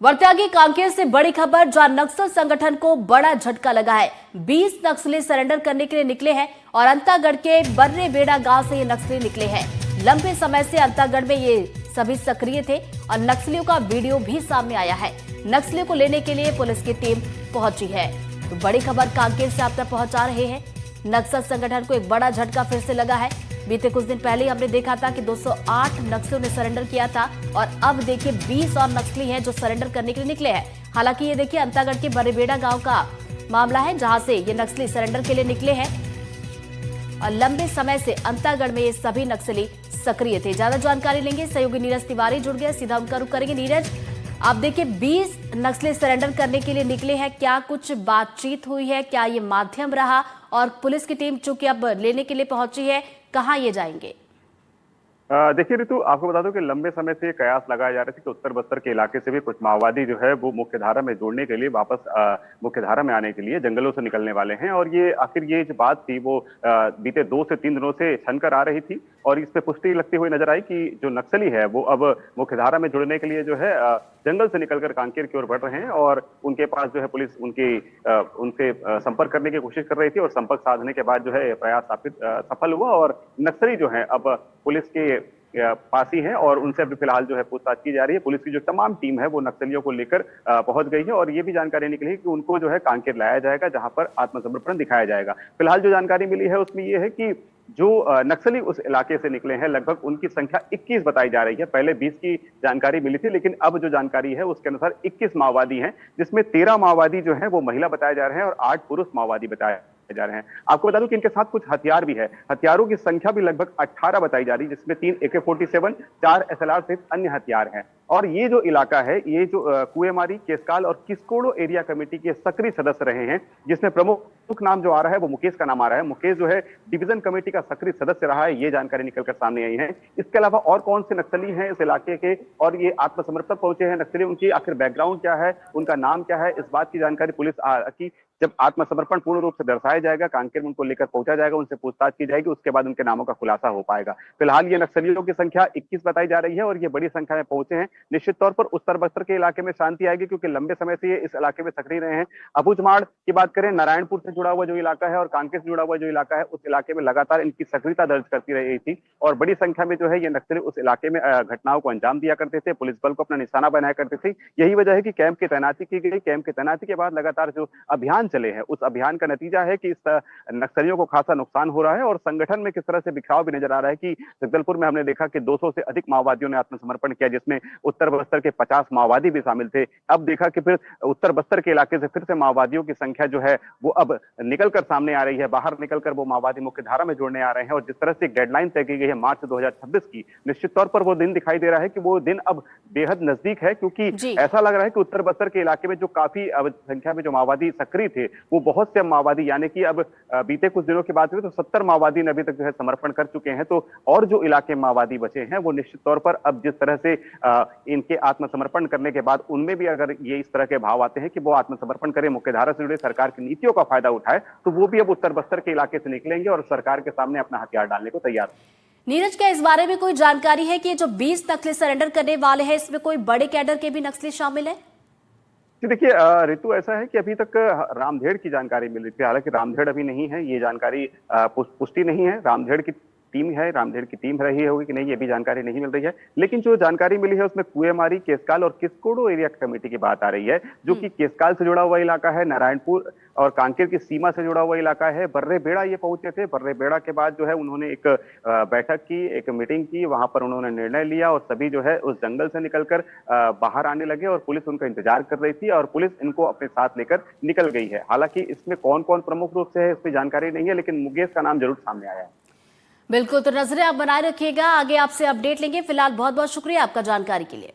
वर्त्यागी कांकेर से बड़ी खबर, जहां नक्सल संगठन को बड़ा झटका लगा है। 20 नक्सली सरेंडर करने के लिए निकले हैं और अंतागढ़ के बर्रे बेड़ा गांव से ये नक्सली निकले हैं। लंबे समय से अंतागढ़ में ये सभी सक्रिय थे और नक्सलियों का वीडियो भी सामने आया है। नक्सलियों को लेने के लिए पुलिस की टीम पहुंची है। तो बड़ी खबर कांकेर से आप तक पहुंचा रहे हैं। नक्सल संगठन को एक बड़ा झटका फिर से लगा है। बीते कुछ दिन पहले हमने देखा था कि 208 नक्सलियों ने सरेंडर किया था और अब देखिए 20 और नक्सली हैं जो सरेंडर करने के लिए निकले हैं। हालांकि ये देखिए अंतागढ़ के बरेबेड़ा गांव का मामला है, जहां से ये नक्सली सरेंडर के लिए निकले हैं और लंबे समय से अंतागढ़ में ये सभी नक्सली सक्रिय थे। ज्यादा जानकारी लेंगे, सहयोगी नीरज तिवारी जुड़ गए, सीधा उनका रुख करेंगे। नीरज, आप देखिए 20 नक्सली सरेंडर करने के लिए निकले हैं, क्या कुछ बातचीत हुई है, क्या ये माध्यम रहा? और पुलिस की टीम चूंकि अब लेने के लिए पहुंची है, कहां ये जाएंगे? देखिए ऋतु, आपको बता दूं कि लंबे समय से कयास लगाए जा रहे थे कि उत्तर बस्तर के इलाके से भी कुछ माओवादी जो है वो मुख्य धारा में जुड़ने के लिए वापस मुख्य धारा में आने के लिए जंगलों से निकलने वाले हैं। और ये आखिर ये जो बात थी वो बीते 2 से 3 दिनों से छन कर आ रही थी और इस पे पुष्टि लगती हुई नजर आई कि जो नक्सली है वो अब मुख्य धारा में जुड़ने के लिए जो है जंगल से निकलकर कांकेर की ओर बढ़ रहे हैं। और उनके पास जो है पुलिस उनसे संपर्क करने की कोशिश कर रही थी और संपर्क साधने के बाद जो है प्रयास सफल हुआ और नक्सली जो है अब पुलिस के पास ही है और उनसे अभी फिलहाल जो है पूछताछ की जा रही है। पुलिस की जो तमाम टीम है वो नक्सलियों को लेकर पहुंच गई है और ये भी जानकारी निकली है कि उनको जो है कांकेर लाया जाएगा, जहां पर आत्मसमर्पण दिखाया जाएगा। फिलहाल जो जानकारी मिली है उसमें ये है कि जो नक्सली उस इलाके से निकले हैं लगभग उनकी संख्या 21 बताई जा रही है। पहले 20 की जानकारी मिली थी, लेकिन अब जो जानकारी है उसके अनुसार 21 माओवादी हैं, जिसमें 13 माओवादी जो है वो महिला बताए जा रहे हैं और 8 पुरुष माओवादी बताए जा रहे हैं। आपको बता दूं कि इनके साथ कुछ हथियार भी है। हथियारों की संख्या भी लगभग 18 बताई जा रही है, जिसमें 3 AK-47, 4 SLR सहित अन्य हथियार हैं। और ये जो इलाका है, ये जो कुएमारी, केसकाल और किस्कोड़ो एरिया कमेटी के सक्रिय सदस्य रहे हैं, जिसमें प्रमुख नाम जो आ रहा है वो मुकेश का नाम आ रहा है। मुकेश जो है डिवीजन कमेटी का सक्रिय सदस्य रहा है, ये जानकारी निकलकर सामने आई है। इसके अलावा और कौन से नक्सली हैं इस इलाके के और ये आत्मसमर्पण पहुंचे हैं नक्सली, उनकी आखिर बैकग्राउंड क्या है, उनका नाम क्या है, इस बात की जानकारी पुलिस की जब आत्मसमर्पण पूर्ण रूप से दर्शाया जाएगा, कांकेर में उनको लेकर पहुंचा जाएगा, उनसे पूछताछ की जाएगी, उसके बाद उनके नामों का खुलासा हो पाएगा। फिलहाल ये नक्सलियों की संख्या 21 बताई जा रही है और ये बड़ी संख्या में पहुंचे हैं। निश्चित तौर पर उत्तर बस्तर के इलाके में शांति आएगी, क्योंकि लंबे समय से ये इस इलाके में सक्रिय रहे हैं। अबूझमाड़ की बात करें, नारायणपुर से जुड़ा हुआ जो इलाका है और कांकेर से जुड़ा हुआ जो इलाका है, उस इलाके में लगातार इनकी सक्रियता दर्ज करती रही थी और बड़ी संख्या में जो है ये नक्सली उस इलाके में घटनाओं को अंजाम दिया करते थे, पुलिस बल को अपना निशाना बनाया करते थे। यही वजह है कि कैंप की तैनाती की गई। कैंप की तैनाती के बाद लगातार जो अभियान चले हैं, उस अभियान का नतीजा है कि इस नक्सलियों को खासा नुकसान हो रहा है और संगठन में किस तरह से बिखराव भी नजर आ रहा है कि जगदलपुर में हमने देखा कि 200 से अधिक माओवादियों ने आत्मसमर्पण किया, जिसमें उत्तर बस्तर के 50 माओवादी भी शामिल थे। अब देखा कि फिर उत्तर बस्तर के इलाके से फिर से माओवादियों की संख्या जो है वो अब निकलकर सामने आ रही है, बाहर निकलकर वो माओवादी मुख्य धारा में जुड़ने आ रहे हैं। और जिस तरह से एक डेडलाइन तय की गई है मार्च 2026 की, निश्चित तौर पर वो दिन दिखाई दे रहा है कि वो दिन अब बेहद नजदीक है, क्योंकि ऐसा लग रहा है कि उत्तर बस्तर के इलाके में जो काफी संख्या में जो माओवादी सक्रिय थे, वो बहुत से माओवादी, यानी कि अब बीते कुछ दिनों की बात करें तो 70 माओवादी ने अभी तक जो है समर्पण कर चुके हैं। तो और जो इलाके माओवादी बचे हैं वो निश्चित तौर पर अब जिस तरह से इनके आत्मसमर्पण करने के बाद उनमें भी अगर ये इस तरह के भाव आते हैं कि वो आत्मसमर्पण करें, मुख्यधारा से जुड़े सरकार की नीतियों का फायदा उठाए, तो वो भी अब उत्तर बस्तर के इलाके से निकलेंगे और सरकार के सामने अपना हथियार डालने को तैयार हैं। नीरज, क्या इस बारे में कोई जानकारी है कि जो 20 नक्सली सरेंडर करने वाले हैं, इसमें कोई बड़े कैडर के भी नक्सली शामिल है? देखिए ऋतु, ऐसा है कि अभी तक रामधेड़ की जानकारी मिल रही थी। हालांकि रामधेड़ अभी नहीं है, ये जानकारी पुष्टि नहीं है। रामधेड़ की टीम है, रामधेड़ की टीम रही होगी कि नहीं, ये भी जानकारी नहीं मिल रही है। लेकिन जो जानकारी मिली है उसमें कुएमारी, केसकाल और किस्कोड़ो एरिया कमेटी की बात आ रही है, जो कि केसकाल से जुड़ा हुआ इलाका है, नारायणपुर और कांकेर की सीमा से जुड़ा हुआ इलाका है। बर्रे बेड़ा ये पहुंचे थे। बर्रे बेड़ा के बाद जो है उन्होंने एक बैठक की, एक मीटिंग की, वहां पर उन्होंने निर्णय लिया और सभी जो है उस जंगल से निकलकर बाहर आने लगे और पुलिस उनका इंतजार कर रही थी और पुलिस इनको अपने साथ लेकर निकल गई है। हालांकि इसमें कौन कौन प्रमुख रूप से है इसकी जानकारी नहीं है, लेकिन मुकेश का नाम जरूर सामने आया है। बिल्कुल, तो नजरें आप बनाए रखिएगा, आगे आपसे अपडेट लेंगे। फिलहाल बहुत बहुत शुक्रिया आपका जानकारी के लिए।